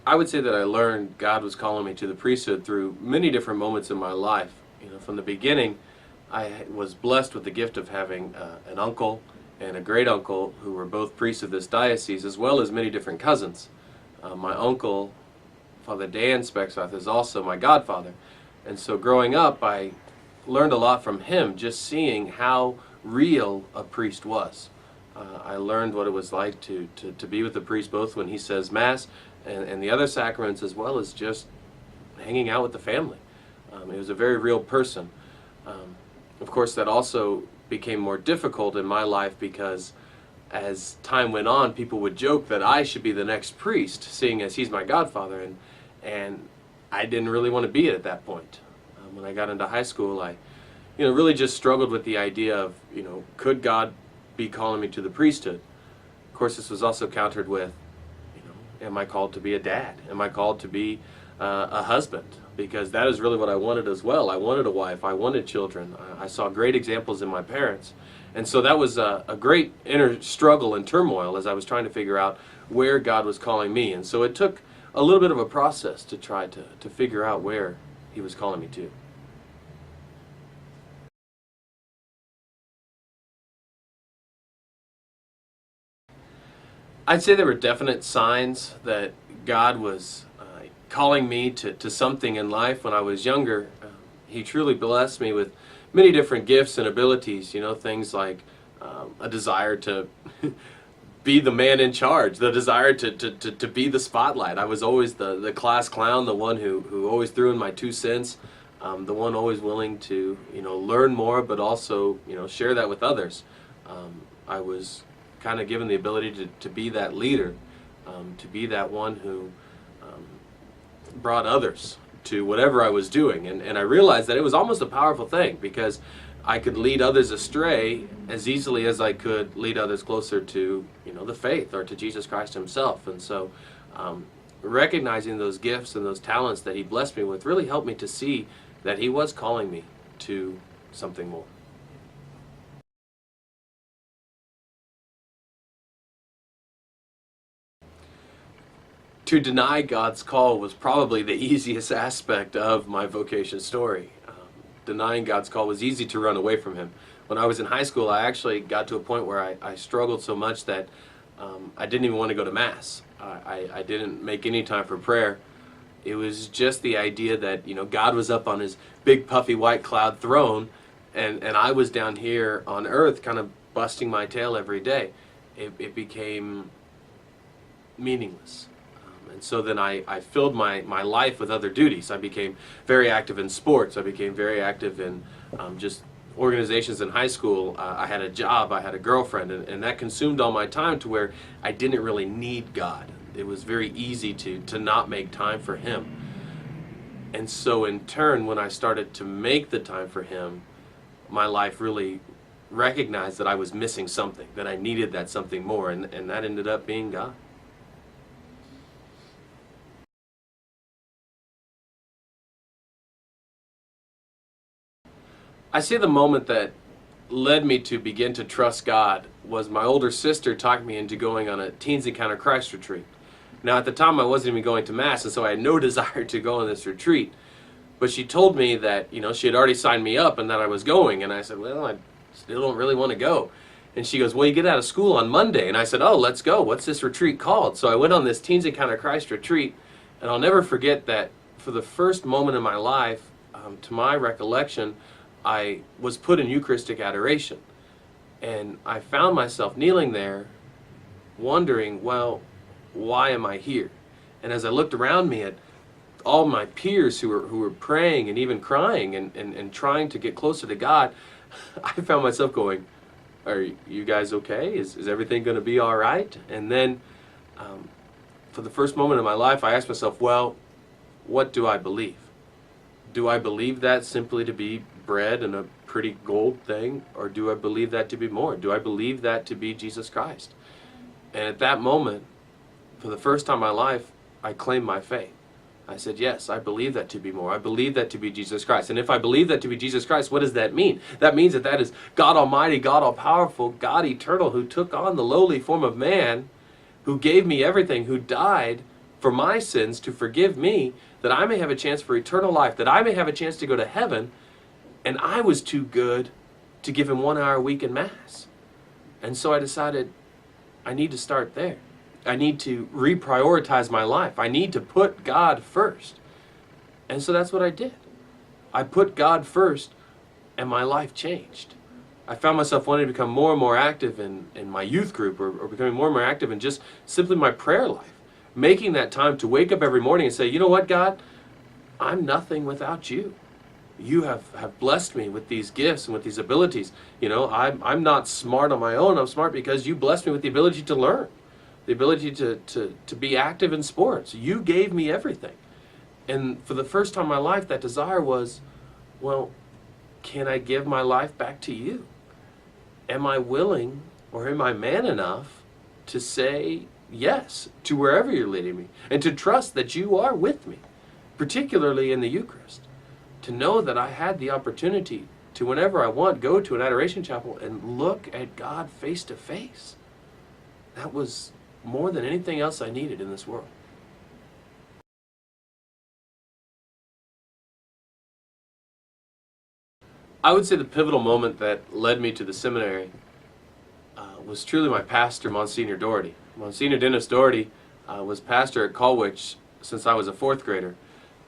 I would say that I learned God was calling me to the priesthood through many different moments in my life. From the beginning, I was blessed with the gift of having an uncle and a great uncle who were both priests of this diocese, as well as many different cousins. My uncle, Father Dan Spexarth, is also my godfather. And so growing up, I learned a lot from him, just seeing how real a priest was. I learned what it was like to be with the priest, both when he says Mass and the other sacraments, as well as just hanging out with the family. He was a very real person. Of course, that also became more difficult in my life because as time went on, people would joke that I should be the next priest, seeing as he's my godfather, and I didn't really want to be it at that point. When I got into high school, I really just struggled with the idea of, could God be calling me to the priesthood? Of course, this was also countered with, am I called to be a dad? Am I called to be a husband? Because that is really what I wanted as well. I wanted a wife. I wanted children. I saw great examples in my parents. And so that was a great inner struggle and turmoil as I was trying to figure out where God was calling me. And so it took a little bit of a process to try to figure out where He was calling me to. I'd say there were definite signs that God was calling me to something in life when I was younger. He truly blessed me with many different gifts and abilities, things like a desire to be the man in charge, the desire to be the spotlight. I was always the class clown, the one who always threw in my 2 cents, the one always willing to learn more, but also share that with others. I was kind of given the ability to be that leader, to be that one who brought others to whatever I was doing. And I realized that it was almost a powerful thing because I could lead others astray as easily as I could lead others closer to the faith or to Jesus Christ Himself. And so recognizing those gifts and those talents that He blessed me with really helped me to see that He was calling me to something more. To deny God's call was probably the easiest aspect of my vocation story. Denying God's call was easy to run away from Him. When I was in high school, I actually got to a point where I struggled so much that I didn't even want to go to Mass. I didn't make any time for prayer. It was just the idea that God was up on His big puffy white cloud throne, and I was down here on earth kind of busting my tail every day. It became meaningless. And so then I filled my life with other duties. I became very active in sports. I became very active in just organizations in high school. I had a job. I had a girlfriend. And that consumed all my time to where I didn't really need God. It was very easy to not make time for Him. And so in turn, when I started to make the time for Him, my life really recognized that I was missing something, that I needed that something more. And that ended up being God. I say the moment that led me to begin to trust God was my older sister talked me into going on a Teens Encounter Christ retreat. Now at the time I wasn't even going to Mass, and so I had no desire to go on this retreat. But she told me that, she had already signed me up and that I was going, and I said, well, I still don't really want to go. And she goes, well, you get out of school on Monday. And I said, oh, let's go. What's this retreat called? So I went on this Teens Encounter Christ retreat, and I'll never forget that for the first moment in my life, to my recollection, I was put in Eucharistic adoration. And I found myself kneeling there wondering, well, why am I here? And as I looked around me at all my peers who were praying and even crying and trying to get closer to God, I found myself going, are you guys okay? Is everything going to be all right? And then for the first moment in my life, I asked myself, well, what do I believe? Do I believe that simply to be bread and a pretty gold thing? Or do I believe that to be more? Do I believe that to be Jesus Christ? And at that moment, for the first time in my life, I claimed my faith. I said, yes, I believe that to be more. I believe that to be Jesus Christ. And if I believe that to be Jesus Christ, what does that mean? That means that is God Almighty, God All-Powerful, God Eternal, who took on the lowly form of man, who gave me everything, who died for my sins, to forgive me, that I may have a chance for eternal life, that I may have a chance to go to heaven, and I was too good to give him 1 hour a week in Mass. And so I decided I need to start there. I need to reprioritize my life. I need to put God first. And so that's what I did. I put God first, and my life changed. I found myself wanting to become more and more active in my youth group, or becoming more and more active in just simply my prayer life. Making that time to wake up every morning and say, you know what, God? I'm nothing without you. You have blessed me with these gifts and with these abilities. You know, I'm not smart on my own. I'm smart because you blessed me with the ability to learn, the ability to be active in sports. You gave me everything. And for the first time in my life, that desire was, well, can I give my life back to you? Am I willing, or am I man enough to say yes to wherever you're leading me, and to trust that you are with me, particularly in the Eucharist? To know that I had the opportunity to, whenever I want, go to an adoration chapel and look at God face to face. That was more than anything else I needed in this world. I would say the pivotal moment that led me to the seminary was truly my pastor, Monsignor Doherty. Monsignor Dennis Doherty was pastor at Colwich since I was a 4th grader.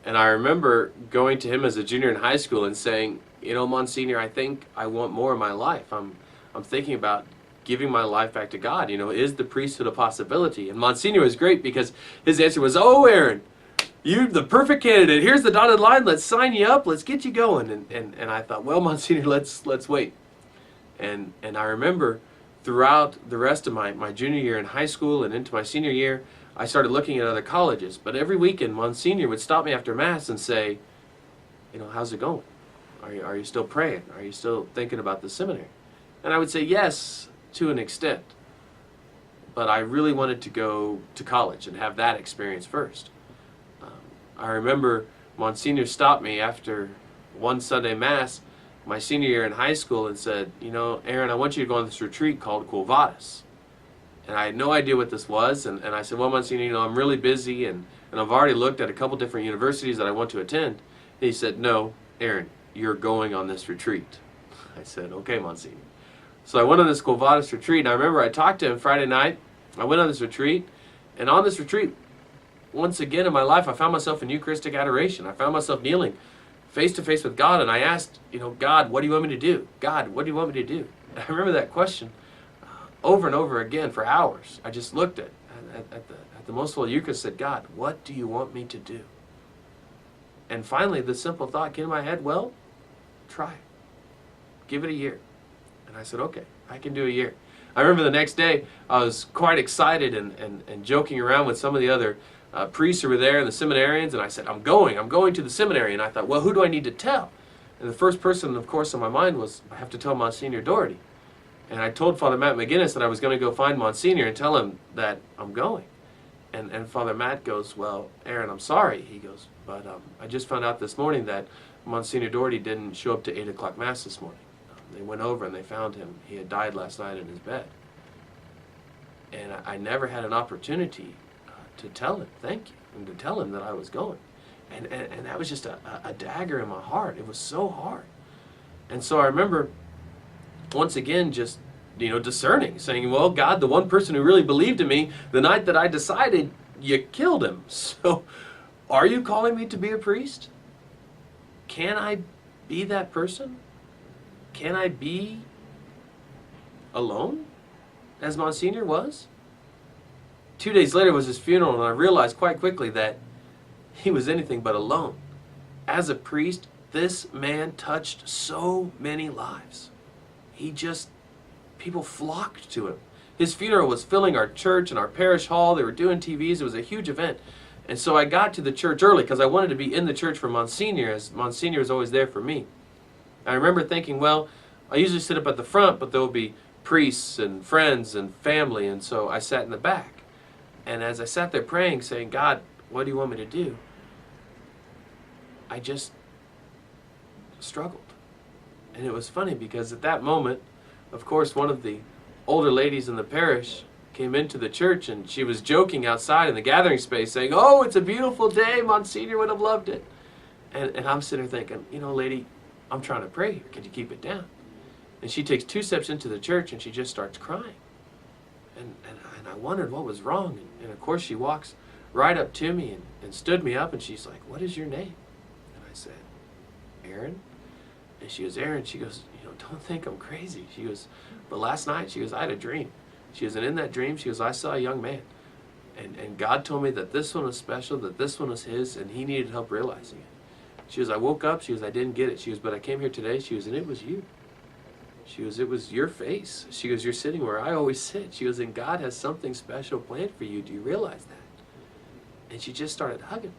And I remember going to him as a junior in high school and saying, you know, Monsignor, I think I want more in my life. I'm thinking about giving my life back to God. You know, is the priesthood a possibility? And Monsignor was great because his answer was, oh, Aaron, you're the perfect candidate. Here's the dotted line. Let's sign you up. Let's get you going. And I thought, well, Monsignor, let's wait. And I remember throughout the rest of my junior year in high school and into my senior year, I started looking at other colleges. But every weekend, Monsignor would stop me after Mass and say, you know, how's it going? Are you still praying? Are you still thinking about the seminary? And I would say yes, to an extent. But I really wanted to go to college and have that experience first. I remember Monsignor stopped me after one Sunday Mass, my senior year in high school, and said, you know, Aaron, I want you to go on this retreat called Quo Vadis. And I had no idea what this was, and I said, well, Monsignor, you know, I'm really busy, and I've already looked at a couple different universities that I want to attend. And he said, no, Aaron, you're going on this retreat. I said, okay, Monsignor. So I went on this Quo Vadis retreat, and I remember I talked to him Friday night. I went on this retreat, and on this retreat, once again in my life, I found myself in Eucharistic adoration. I found myself kneeling face to face with God, and I asked, you know, God, what do you want me to do? God, what do you want me to do? And I remember that question over and over again for hours. I just looked at the Most Holy Eucharist and said, God, what do you want me to do? And finally, the simple thought came in my head, well, try it. Give it a year. And I said, okay, I can do a year. I remember the next day, I was quite excited and joking around with some of the other priests who were there and the seminarians, and I said, I'm going to the seminary. And I thought, well, who do I need to tell? And the first person, of course, on my mind was, I have to tell Monsignor Doherty. And I told Father Matt McGinnis that I was going to go find Monsignor and tell him that I'm going. And Father Matt goes, well, Aaron, I'm sorry. He goes, but I just found out this morning that Monsignor Doherty didn't show up to 8 o'clock Mass this morning. They went over and they found him. He had died last night in his bed. And I never had an opportunity to tell him thank you and to tell him that I was going. And that was just a dagger in my heart. It was so hard. And so I remember once again just, you know, discerning, saying, well, God, the one person who really believed in me, the night that I decided, you killed him. So are you calling me to be a priest? Can I be that person? Can I be alone, as Monsignor was? 2 days later was his funeral, and I realized quite quickly that he was anything but alone. As a priest, this man touched so many lives. People flocked to him. His funeral was filling our church and our parish hall. They were doing TVs. It was a huge event. And so I got to the church early because I wanted to be in the church for Monsignor, as Monsignor was always there for me. I remember thinking, well, I usually sit up at the front, but there will be priests and friends and family, and so I sat in the back. And as I sat there praying, saying, God, what do you want me to do? I just struggled. And it was funny because at that moment, of course, one of the older ladies in the parish came into the church, and she was joking outside in the gathering space saying, "Oh, it's a beautiful day. Monsignor would have loved it." And I'm sitting there thinking, you know, lady, I'm trying to pray here. Could you keep it down? And she takes 2 steps into the church and she just starts crying. And I wondered what was wrong. And of course she walks right up to me and stood me up, and she's like, "What is your name?" And I said, "Aaron." And she goes, "Aaron," she goes, "you know, don't think I'm crazy." She goes, "But last night," she goes, "I had a dream." She goes, "And in that dream," she goes, "I saw a young man. And God told me that this one was special, that this one was his, and he needed help realizing it." She goes, "I woke up," she goes, "I didn't get it." She goes, "But I came here today," she goes, "and it was you." She goes, "It was your face." She goes, "You're sitting where I always sit." She goes, "And God has something special planned for you. Do you realize that?" And she just started hugging.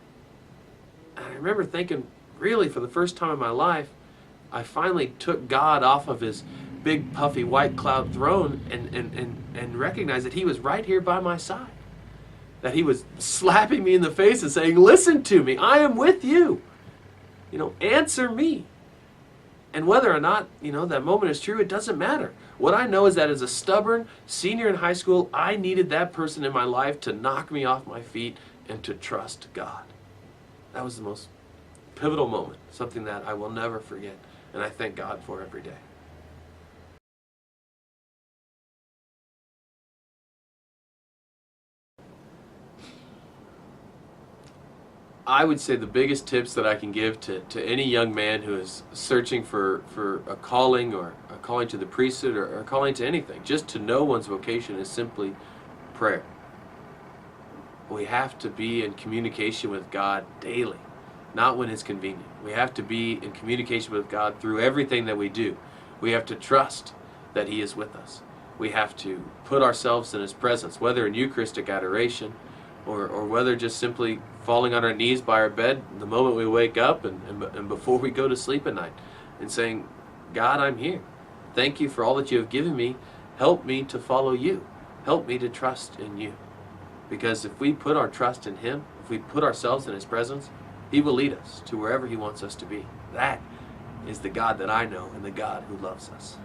And I remember thinking, really, for the first time in my life, I finally took God off of his big, puffy, white cloud throne and recognized that he was right here by my side. That he was slapping me in the face and saying, "Listen to me. I am with you. You know, answer me." And whether or not, you know, that moment is true, it doesn't matter. What I know is that as a stubborn senior in high school, I needed that person in my life to knock me off my feet and to trust God. That was the most pivotal moment, something that I will never forget, and I thank God for every day. I would say the biggest tips that I can give to any young man who is searching for a calling, or a calling to the priesthood, or a calling to anything, just to know one's vocation, is simply prayer. We have to be in communication with God daily, not when it's convenient. We have to be in communication with God through everything that we do. We have to trust that he is with us. We have to put ourselves in his presence, whether in Eucharistic adoration, or whether just simply falling on our knees by our bed the moment we wake up and before we go to sleep at night, and saying, "God, I'm here. Thank you for all that you have given me. Help me to follow you. Help me to trust in you." Because if we put our trust in him, if we put ourselves in his presence, he will lead us to wherever he wants us to be. That is the God that I know, and the God who loves us.